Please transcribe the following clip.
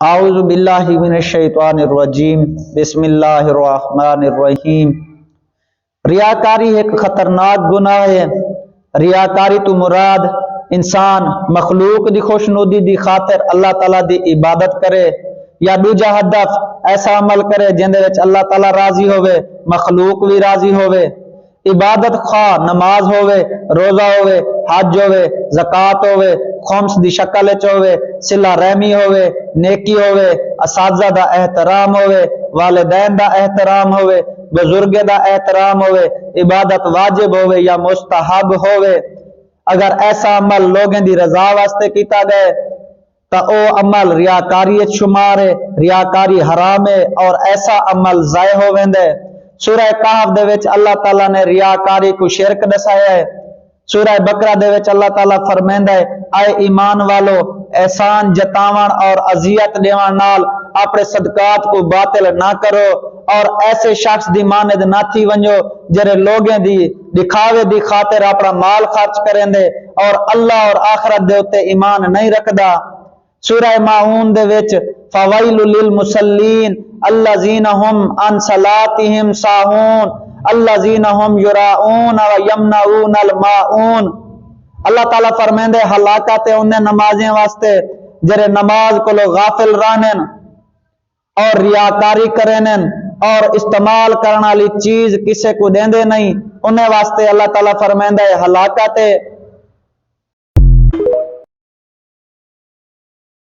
اعوذ باللہ من الشیطان الرجیم بسم اللہ الرحمن الرحیم۔ ریاکاری ایک خطرناک گناہ ہے۔ ریاکاری تو مراد انسان مخلوق دی خوشنودی دی خاطر اللہ تعالیٰ دی عبادت کرے یا دوجا ہدف ایسا عمل کرے جن دے وچ اللہ تعالیٰ راضی ہوئے، مخلوق بھی راضی ہوئے۔ عبادت خواہ نماز ہوئے، روزہ ہوئے، حج ہوئے، زکوٰۃ ہوئے، خمس دی شکل وچ ہوئے، صلہ رحمی ہوئے، نیکی ہوئے، اساتذہ دا احترام ہوئے، والدین دا احترام ہوئے، بزرگ دا احترام ہوئے، عبادت واجب ہوئے یا مستحب ہوئے۔ اگر ایسا عمل لوگوں دی رضا واسطے کیتا گئے تا او عمل ریاکاری شمار ہے۔ ریاکاری حرام ہے اور ایسا عمل ضائع ہو ویندے۔ سورہ کہف دے وچ اللہ تعالیٰ نے ریاکاری کو شرک دسایا ہے۔ سورہ بقرہ دے وچ اللہ تعالیٰ فرمیندا ہے اے ایمان والو احسان جتاون اور اذیت دیون نال اپنے صدقات کو باطل نہ کرو اور ایسے شخص دی مانند نہ تھی ونجو جڑے لوگیں دی دکھاوے دی خاطر اپنا مال خرچ کریندے اور اللہ اور آخرت دے اوتے ایمان نہیں رکھدا۔ سورہ ماعون دے وچ فویل للمصلین الذین هم عن صلاتهم ساہون الذین هم یراؤون ویمنعون الماعون۔ اللہ تعالیٰ فرمیندے ہلاکت انہیں نمازیں واسطے جڑے نماز کو لوگ غافل رہنن اور ریاکاری کرنن اور استعمال کرنے والی چیز کسے کو دیندے نہیں، انہیں واسطے اللہ تعالیٰ فرمیندے ہلاکت